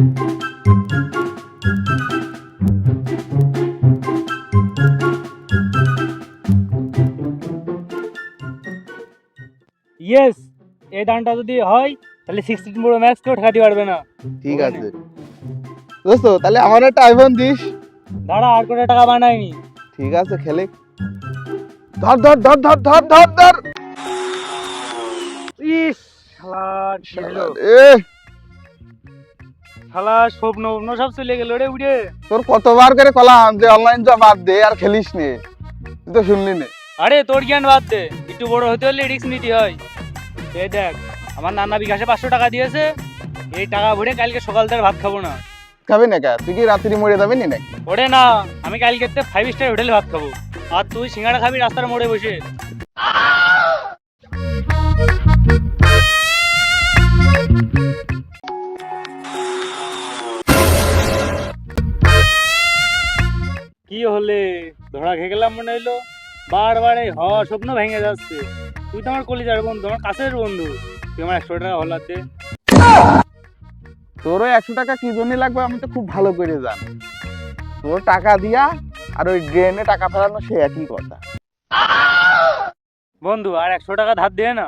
Yes, এই দানটা যদি হয় তাহলে 16 প্রো ম্যাক্স কেউ ঠেকাতে পারবে না। ঠিক আছে দোস্ত, তাহলে আমার একটা আইফোন দিস। দাঁড়া, আর কোটি টাকা বানাইনি। ঠিক আছে, খেলে। ধর ধর ধর ধর ধর ধর ধর। ইস শালা ঢিল্লো। এ শালা স্বপ্ন সব চলে গেল রে উড়ে। তোর কতবার করে কলাম যে অনলাইন যা বাদ দে, আর খেলিস নে, তুই তো শুনলি না। আরে তোর জ্ঞান বাদ দে, একটু বড় হতে হলে রিস্ক নিতে হয়। এই দেখ, আমার নানা বিকাশে 500 টাকা দিয়েছে, এই টাকা ভরে কালকে সকাল থেকে ভাত খাবো না। খাবি না কে? তুই কি রাত্রি মরে যাবি নি নাকি? ওরে না, আমি কালকে 5 স্টার হোটেলে ভাত খাবো, আর তুই সিঙ্গাড়া খাবি রাস্তার মোড়ে বসে। কি হলে ধরা খেয়ে গেলাম মনে হইলো? বারবার এই স্বপ্ন ভেঙে যাচ্ছে। তুই তো আমার কলিজার বন্ধু, আমার কাছের বন্ধু, তুই আমার 100 টাকা হলাতে। তোরও 100 টাকা কি জন্য লাগবে আমি তো খুব ভালো করে জানি। তোর টাকা দিয়া আর ওই ড্রেনে টাকা ফেলানো সে একই কথা। বন্ধু আর 100 টাকা ধার দিয়ে না।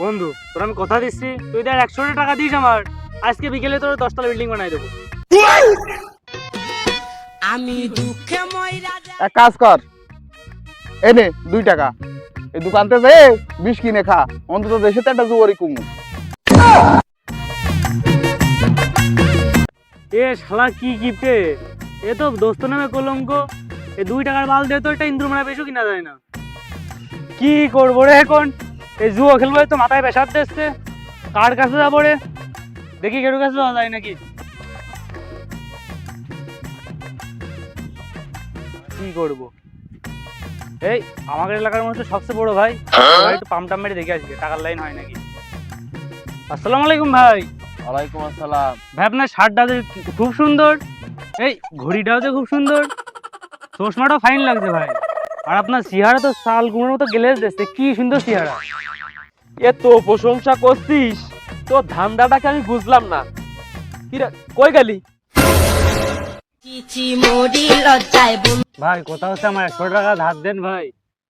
বন্ধু তোর আমি কথা দিচ্ছি, তুই আর 100 টাকা দিস আমার, আজকে বিকেলে তোর 10 তলা বিল্ডিং বানাই দেবো। আমি দুঃখে ময়রা এক কাজ কর, এনে 2 টাকা, এই দোকানতে যে 20 কিনে খা, অন্তত দেশে তো একটা জুয়ারি কুমু। এ শালা কি গিফটে, এ তো দোস্ত নামে কলঙ্ক। এই 2 টাকার মাল দিয়ে তো একটা ইন্দ্র মারা বেশও কিনা যায় না। কি করবো রে এখন? এই জুয়ো খেলবো, তো মাথায় পেশাব দিচ্ছে। কার কাছে যাবো রে? দেখি কেউ কাছে যাওয়া যায় নাকি। কি করবো? এই আমাদের এলাকার মধ্যে সবচেয়ে বড় ভাই, একটু পাম টাম মেরে দেখে আসবে টাকার লাইন হয় নাকি। আসসালামু আলাইকুম ভাই। ওয়ালাইকুম আসসালাম। ভাই আপনার শার্টটা খুব সুন্দর, এই ঘড়িটাও যে খুব সুন্দর, চশমাটাও ফাইন লাগছে ভাই। আর আপনার চেহারা তো শাল গুঁড়োর মতো গ্লেজ দিচ্ছে, কি সুন্দর চেহারা। এ তো প্রশংসা করছিস, তো ধান্দাটাকে আমি বুঝলাম না। কিরে কই গেলি? চিচি মরি লজ্জায় ভাই কথা হচ্ছে আমার 100 টাকা ধার দেন ভাই,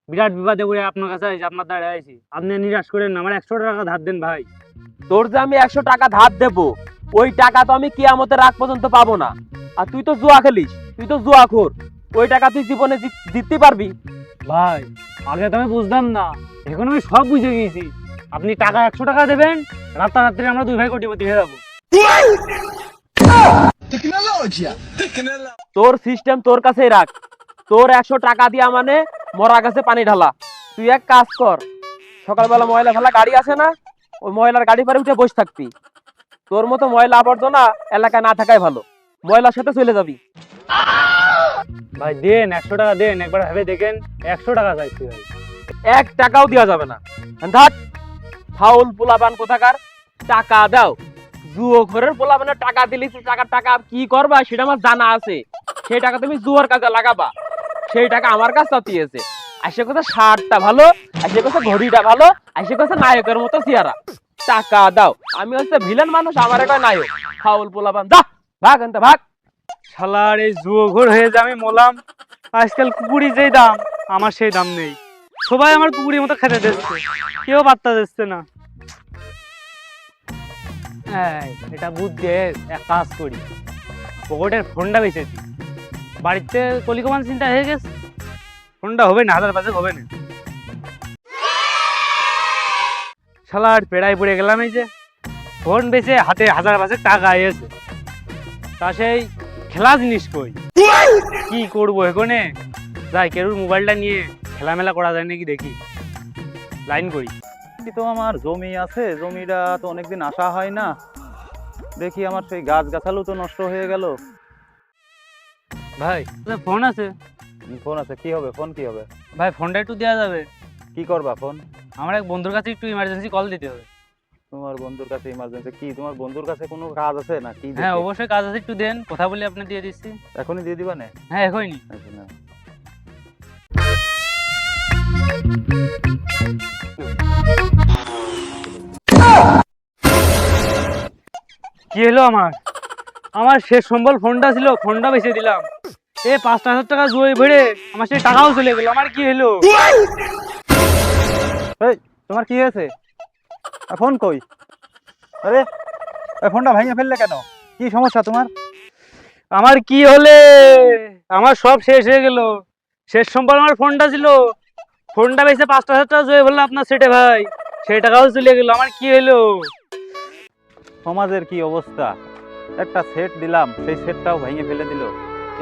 বিরাট বিপদে পড়ে আপনার কাছে আইছি, আপনার দ্বারা আইছি, আপনি নিরাশ করেন না, আমার 100 টাকা ধার দেন ভাই। তোর যে আমি 100 টাকা ধার দেবো, ওই টাকা তো আমি কিয়ামতের আগ পর্যন্ত পাবো না। আর তুই তো জুয়া খেলিস, তুই তো জুয়াখোর, ওই টাকা তুই জীবনে জিততে পারবি? ভাই আগে তো আমি বুঝলাম না, এখন আমি সব বুঝে গিয়েছি। আপনি টাকা 100 টাকা দেবেন, রাতারাত্রি আমরা 2 ভাই কোটিপতি হয়ে যাবো। তোর সিস্টেম তোর কাছেই রাখ, তোর 100 টাকা দিয়া মানে মরা গাছে পানি ঢালা। তুই এক কাজ কর, সকালবেলা ময়লা ফেলা গাড়ি আছে না, ওই ময়লার গাড়ি পারে উঠে বসে থাকবি। তোর মতো ময়লা আবর্জনা এলাকায় না থাকাই ভালো, ময়লার সাথে চলে যাবি। ভাই দেন 100 টাকা দেন, একবার ভেবে দেখেন, 100 টাকা চাইছি ভাই। 1 টাকাও দেওয়া যাবে না। ধাত ফাউল পোলাপান কোথাকার, টাকা দাও। জুয়ো ঘরের পোলাপানের টাকা দিলি, টাকা কি করবা সেটা আমার জানা আছে। সেই টাকা তুমি জুয়ার কাজে লাগাবা, সেই টাকা আমার কাছে চাতিয়েছে। আসে কথা শার্টটা ভালো, আসে কথা ঘড়িটা ভালো, আসে কথা নায়কের মতো চেহারা। টাকা দাও। আমি হচ্ছে ভিলেন মানুষ, আমার একটা নায়ক। ফাউল পোলাপান দা, ভাগ আনতে ভাগ। শালার এই জুয়ো ঘর হয়ে যে আমি মলাম। আজকাল কুকুরি যেই দাম, আমার সেই দাম নেই। সবাই আমার কুকুরের মতো খেতে দিচ্ছে, কেউ বার্তা দিচ্ছে না। এটা বুদ্ধি, এক কাজ করি, পকেটের ফোনটা বেঁচেছি, বাড়িতে কলিকমান চিন্তা হয়ে গেছে, ফোনটা হবে না, 1000 হবে না। শালার পেড়াই পড়ে গেলাম, এই যে ফোন বেচে হাতে 1000 টাকা এসে, তা সেই খেলা জিনিস কই, কি করবো এখানে? যাই কেরুর মোবাইলটা নিয়ে খেলামেলা করা যায় নাকি দেখি, লাইন করি। তো আমার জমি আছে, জমিটা তো অনেকদিন আসা হয় না, দেখি আমার সেই গাছ গাছালো তো নষ্ট হয়ে গেল। ভাই ফোন আছে? ফোন আছে, কি হবে? ফোন কি হবে? ভাই ফোনটা একটু দেওয়া যাবে? কি করবা ফোন? আমার এক বন্ধুর কাছে একটু ইমার্জেন্সি কল দিতে হবে। তোমার বন্ধুর কাছে ইমার্জেন্সি? কি তোমার বন্ধুর কাছে কোনো কাজ আছে না কি? হ্যাঁ অবশ্যই কাজ আছে, একটু দেন, কথা বলে আপনি দিয়ে দিচ্ছি। এখনই দিয়ে দিবা না? হ্যাঁ এখনই। আচ্ছা না, কি হলো আমার? আমার শেষ সম্বল ফোনটা ছিল, ফোনটা বেঁচে দিলাম। 5,000 টাকা জুয়ে ভরে আমার সেই টাকাও চলে গেল। আমার কি হলো? এই তোমার কি হয়েছে? আর ফোন কই? আরে এই ফোনটা ভেঙে ফেললে কেন? কি সমস্যা তোমার? আমার কি হলে? আমার সব শেষ হয়ে গেল। শেষ সম্বল আমার ফোনটা ছিল, ফোনটা বেঁচে 5,000 টাকা জুয়ে ভরলাম আপনার সেটে ভাই, সেই টাকাও চলে গেল। আমার কি হলো? সমাজের কি অবস্থা! একটা সেট দিলাম, সেই সেটটাও ভেঙে ফেলে দিল।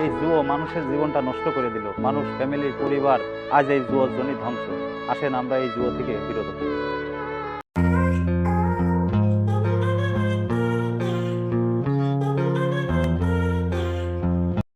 এই জুয়ো মানুষের জীবনটা নষ্ট করে দিল। মানুষ, ফ্যামিলির, পরিবার আজ এই জুয়োর জন্যই ধ্বংস। আসেন আমরা এই জুয়ো থেকে বিরত থাকি।